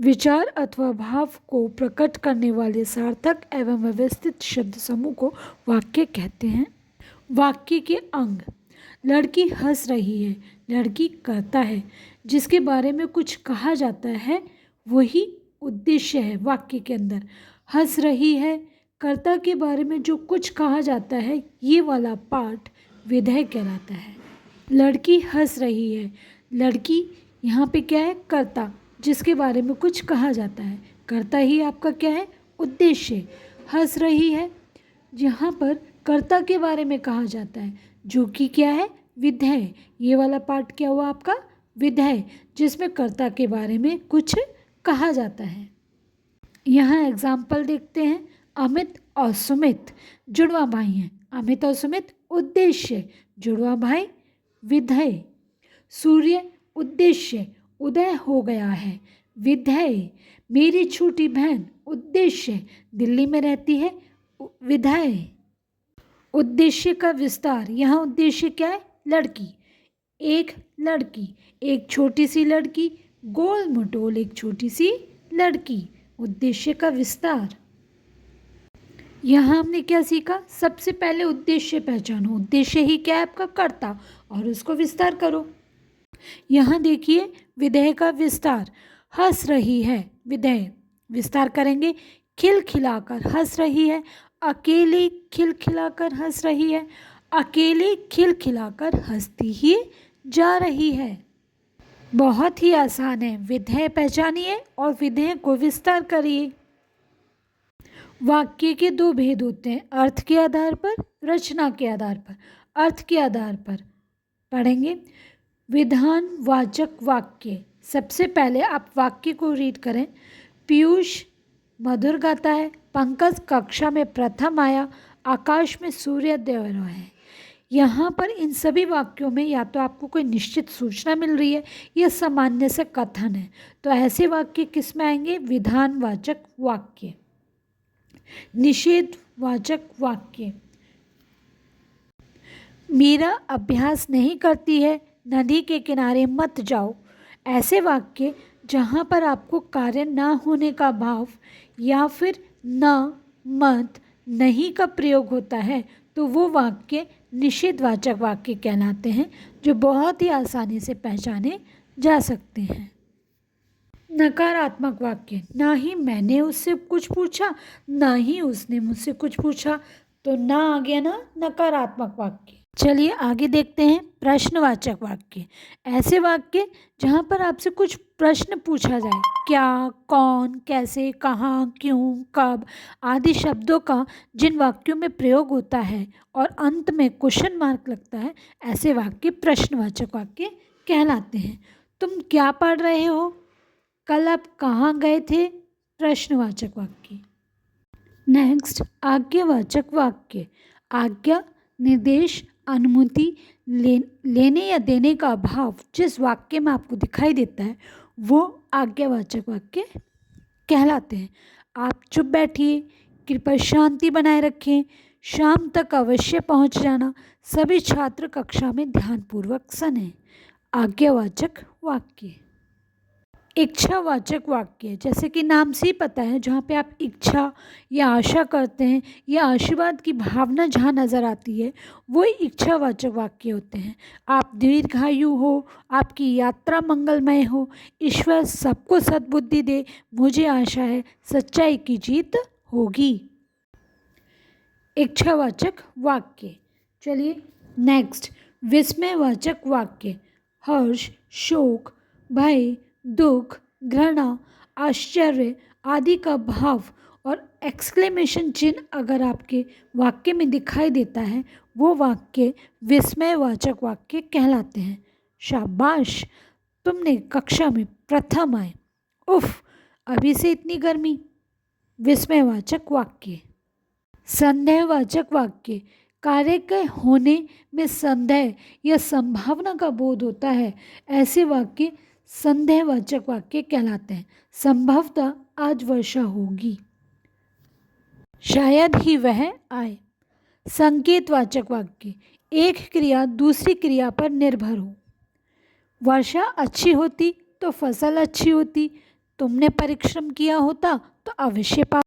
विचार अथवा भाव को प्रकट करने वाले सार्थक एवं व्यवस्थित शब्द समूह को वाक्य कहते हैं। वाक्य के अंग। लड़की हंस रही है, लड़की करता है। जिसके बारे में कुछ कहा जाता है वही उद्देश्य है वाक्य के अंदर। हंस रही है, कर्ता के बारे में जो कुछ कहा जाता है, ये वाला पार्ट विधेय कहलाता है। लड़की हंस रही है, लड़की यहाँ पे क्या है? कर्ता, जिसके बारे में कुछ कहा जाता है। कर्ता ही आपका क्या है? उद्देश्य। हंस रही है, यहाँ पर कर्ता के बारे में कहा जाता है, जो कि क्या है? विधेय। ये वाला पार्ट क्या हुआ आपका? विधेय, जिसमें कर्ता के बारे में कुछ कहा जाता है। यहाँ एग्जाम्पल देखते हैं। अमित और सुमित जुड़वा भाई हैं। अमित और सुमित उद्देश्य, जुड़वा भाई विधेय। सूर्य उद्देश्य, उदय हो गया है, विधेय। मेरी छोटी बहन उद्देश्य, दिल्ली में रहती है, विधेय। उद्देश्य का विस्तार। यहाँ उद्देश्य क्या है? लड़की। एक लड़की, एक छोटी सी लड़की, गोल मटोल एक छोटी सी लड़की। उद्देश्य का विस्तार। यहाँ हमने क्या सीखा? सबसे पहले उद्देश्य पहचानो। उद्देश्य ही क्या है? आपका कर्ता, और उसको विस्तार करो। यहाँ देखिए विधेय का विस्तार। हंस रही है, विधेय। विस्तार करेंगे। खिलखिलाकर हंस रही है, अकेली खिलखिलाकर हंस रही है, अकेली खिलखिलाकर हंसती ही जा रही है। बहुत ही आसान है। विधेय पहचानिए और विधेय को विस्तार करिए। वाक्य के दो भेद होते हैं, अर्थ के आधार पर, रचना के आधार पर। अर्थ के आधार पर पढ़ेंगे। विधानवाचक वाक्य। सबसे पहले आप वाक्य को रीड करें। पीयूष मधुर गाता है, पंकज कक्षा में प्रथम आया, आकाश में सूर्योदय हो रहा है। यहाँ पर इन सभी वाक्यों में या तो आपको कोई निश्चित सूचना मिल रही है या सामान्य से कथन है। तो ऐसे वाक्य किस में आएंगे? विधानवाचक वाक्य। निषेधवाचक वाक्य। मीरा अभ्यास नहीं करती है, नदी के किनारे मत जाओ। ऐसे वाक्य जहाँ पर आपको कार्य ना होने का भाव या फिर न, मत, नहीं का प्रयोग होता है, तो वो वाक्य निषेधवाचक वाक्य कहलाते हैं, जो बहुत ही आसानी से पहचाने जा सकते हैं। नकारात्मक वाक्य। ना ही मैंने उससे कुछ पूछा, ना ही उसने मुझसे कुछ पूछा, तो ना आ गया ना नकारात्मक वाक्य। चलिए आगे देखते हैं। प्रश्नवाचक वाक्य। ऐसे वाक्य जहाँ पर आपसे कुछ प्रश्न पूछा जाए, क्या, कौन, कैसे, कहाँ, क्यों, कब आदि शब्दों का जिन वाक्यों में प्रयोग होता है और अंत में क्वेश्चन मार्क लगता है, ऐसे वाक्य प्रश्नवाचक वाक्य कहलाते हैं। तुम क्या पढ़ रहे हो? कल आप कहाँ गए थे? प्रश्नवाचक वाक्य। नेक्स्ट, आज्ञावाचक वाक्य। आज्ञा, निर्देश, अनुमति लेने या देने का भाव जिस वाक्य में आपको दिखाई देता है, वो आज्ञावाचक वाक्य कहलाते हैं। आप चुप बैठिए, कृपया शांति बनाए रखें, शाम तक अवश्य पहुंच जाना, सभी छात्र कक्षा में ध्यानपूर्वक सुनें। आज्ञावाचक वाक्य। इच्छावाचक वाक्य, जैसे कि नाम से ही पता है, जहाँ पे आप इच्छा या आशा करते हैं या आशीर्वाद की भावना जहाँ नज़र आती है, वो इच्छावाचक वाक्य होते हैं। आप दीर्घायु हो, आपकी यात्रा मंगलमय हो, ईश्वर सबको सद्बुद्धि दे, मुझे आशा है सच्चाई की जीत होगी। इच्छावाचक वाक्य। चलिए नेक्स्ट, विस्मयवाचक वाक्य। हर्ष, शोक, भय, दुख, घृणा, आश्चर्य आदि का भाव और एक्सक्लेमेशन चिन्ह अगर आपके वाक्य में दिखाई देता है, वो वाक्य विस्मयवाचक वाक्य कहलाते हैं। शाबाश, तुमने कक्षा में प्रथम आए। उफ, अभी से इतनी गर्मी। विस्मयवाचक वाक्य। संदेहवाचक वाक्य। कार्य के होने में संदेह या संभावना का बोध होता है, ऐसे वाक्य संदेहवाचक वाक्य कहलाते हैं। संभवतः आज वर्षा होगी, शायद ही वह आए। संकेतवाचक वाक्य। एक क्रिया दूसरी क्रिया पर निर्भर हो। वर्षा अच्छी होती तो फसल अच्छी होती, तुमने परिश्रम किया होता तो अवश्य पा